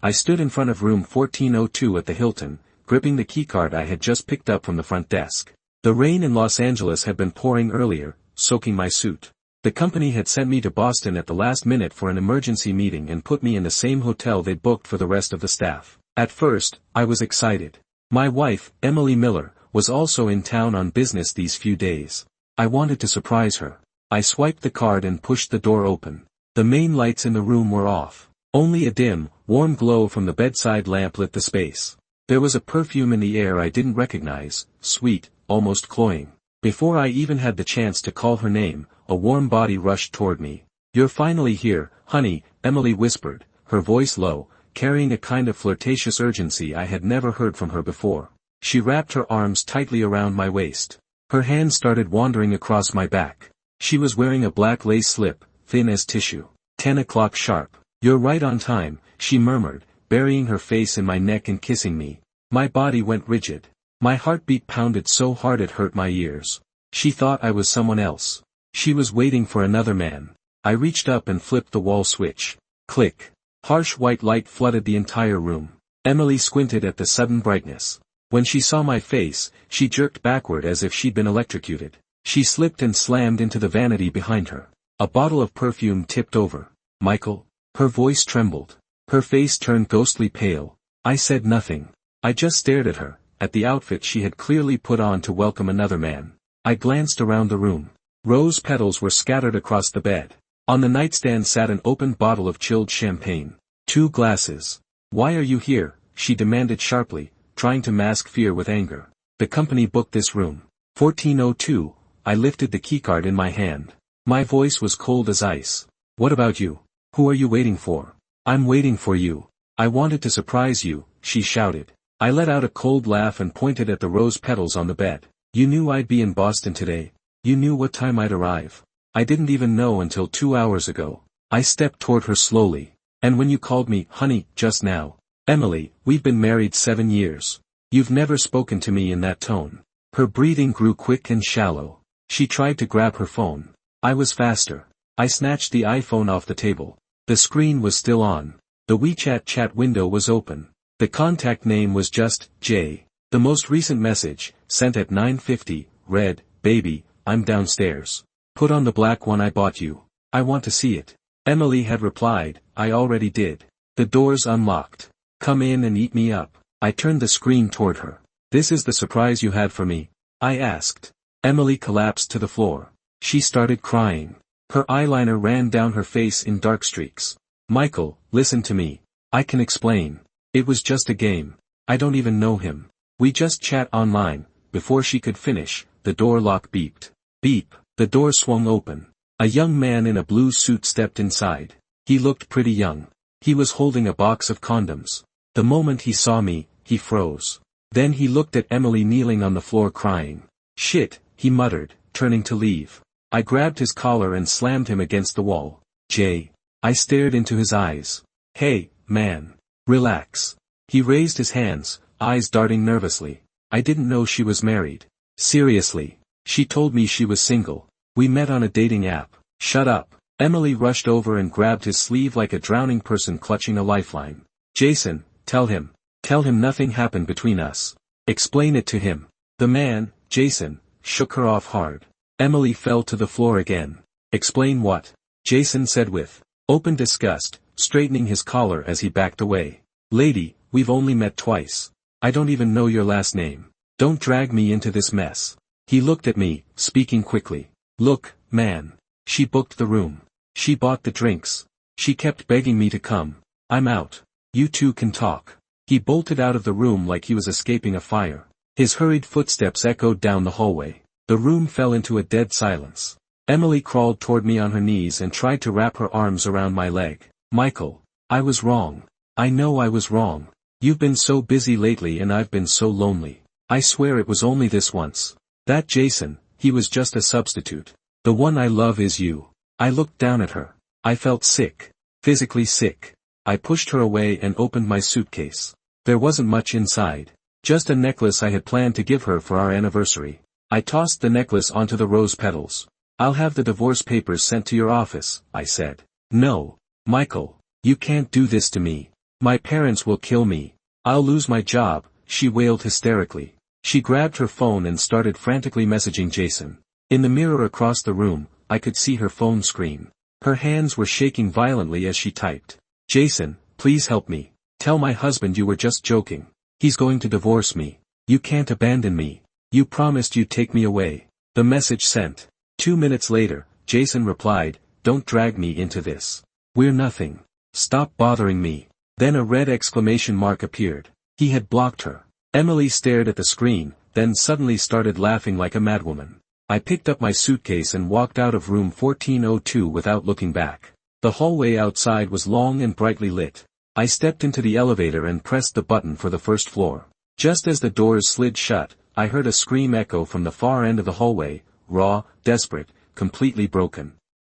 I stood in front of room 1402 at the Hilton, gripping the keycard I had just picked up from the front desk. The rain in Los Angeles had been pouring earlier, soaking my suit. The company had sent me to Boston at the last minute for an emergency meeting and put me in the same hotel they'd booked for the rest of the staff. At first, I was excited. My wife, Emily Miller, was also in town on business these few days. I wanted to surprise her. I swiped the card and pushed the door open. The main lights in the room were off. Only a dim, warm glow from the bedside lamp lit the space. There was a perfume in the air I didn't recognize, sweet, almost cloying. Before I even had the chance to call her name, a warm body rushed toward me. "You're finally here, honey," Emily whispered, her voice low, carrying a kind of flirtatious urgency I had never heard from her before. She wrapped her arms tightly around my waist. Her hands started wandering across my back. She was wearing a black lace slip, thin as tissue. 10 o'clock sharp. "You're right on time," she murmured, burying her face in my neck and kissing me. My body went rigid. My heartbeat pounded so hard it hurt my ears. She thought I was someone else. She was waiting for another man. I reached up and flipped the wall switch. Click. Harsh white light flooded the entire room. Emily squinted at the sudden brightness. When she saw my face, she jerked backward as if she'd been electrocuted. She slipped and slammed into the vanity behind her. A bottle of perfume tipped over. "Michael?" Her voice trembled. Her face turned ghostly pale. I said nothing. I just stared at her, at the outfit she had clearly put on to welcome another man. I glanced around the room. Rose petals were scattered across the bed. On the nightstand sat an opened bottle of chilled champagne. 2 glasses. "Why are you here?" she demanded sharply, trying to mask fear with anger. "The company booked this room. 1402, I lifted the keycard in my hand. My voice was cold as ice. "What about you? Who are you waiting for?" "I'm waiting for you. I wanted to surprise you," she shouted. I let out a cold laugh and pointed at the rose petals on the bed. "You knew I'd be in Boston today. You knew what time I'd arrive." "I didn't even know until 2 hours ago." I stepped toward her slowly. "And when you called me, honey, just now." "Emily, we've been married 7 years. You've never spoken to me in that tone." Her breathing grew quick and shallow. She tried to grab her phone. I was faster. I snatched the iPhone off the table. The screen was still on. The WeChat chat window was open. The contact name was just, J. The most recent message, sent at 9:50, read, "Baby, I'm downstairs. Put on the black one I bought you. I want to see it." Emily had replied, "I already did. The door's unlocked. Come in and eat me up." I turned the screen toward her. "This is the surprise you had for me?" I asked. Emily collapsed to the floor. She started crying. Her eyeliner ran down her face in dark streaks. "Michael, listen to me. I can explain. It was just a game. I don't even know him. We just chat online." Before she could finish, the door lock beeped. Beep. The door swung open. A young man in a blue suit stepped inside. He looked pretty young. He was holding a box of condoms. The moment he saw me, he froze. Then he looked at Emily kneeling on the floor crying. "Shit," he muttered, turning to leave. I grabbed his collar and slammed him against the wall. "Jay." I stared into his eyes. "Hey, man. Relax." He raised his hands, eyes darting nervously. "I didn't know she was married." "Seriously. She told me she was single. We met on a dating app." "Shut up." Emily rushed over and grabbed his sleeve like a drowning person clutching a lifeline. "Jason, tell him. Tell him nothing happened between us. Explain it to him." The man, Jason, shook her off hard. Emily fell to the floor again. "Explain what?" Jason said with open disgust, straightening his collar as he backed away. "Lady, we've only met twice. I don't even know your last name. Don't drag me into this mess." He looked at me, speaking quickly. "Look, man. She booked the room. She bought the drinks. She kept begging me to come. I'm out. You two can talk." He bolted out of the room like he was escaping a fire. His hurried footsteps echoed down the hallway. The room fell into a dead silence. Emily crawled toward me on her knees and tried to wrap her arms around my leg. "Michael, I was wrong. I know I was wrong. You've been so busy lately and I've been so lonely. I swear it was only this once. That Jason, he was just a substitute. The one I love is you." I looked down at her. I felt sick. Physically sick. I pushed her away and opened my suitcase. There wasn't much inside. Just a necklace I had planned to give her for our anniversary. I tossed the necklace onto the rose petals. "I'll have the divorce papers sent to your office," I said. "No. Michael. You can't do this to me. My parents will kill me. I'll lose my job, she wailed hysterically. She grabbed her phone and started frantically messaging Jason. In the mirror across the room, I could see her phone screen. Her hands were shaking violently as she typed. Jason, please help me. Tell my husband you were just joking. He's going to divorce me. You can't abandon me. You promised you'd take me away. The message sent. 2 minutes later, Jason replied, don't drag me into this. We're nothing. Stop bothering me. Then a red exclamation mark appeared. He had blocked her. Emily stared at the screen, then suddenly started laughing like a madwoman. I picked up my suitcase and walked out of room 1402 without looking back. The hallway outside was long and brightly lit. I stepped into the elevator and pressed the button for the first floor. Just as the doors slid shut, I heard a scream echo from the far end of the hallway, raw, desperate, completely broken.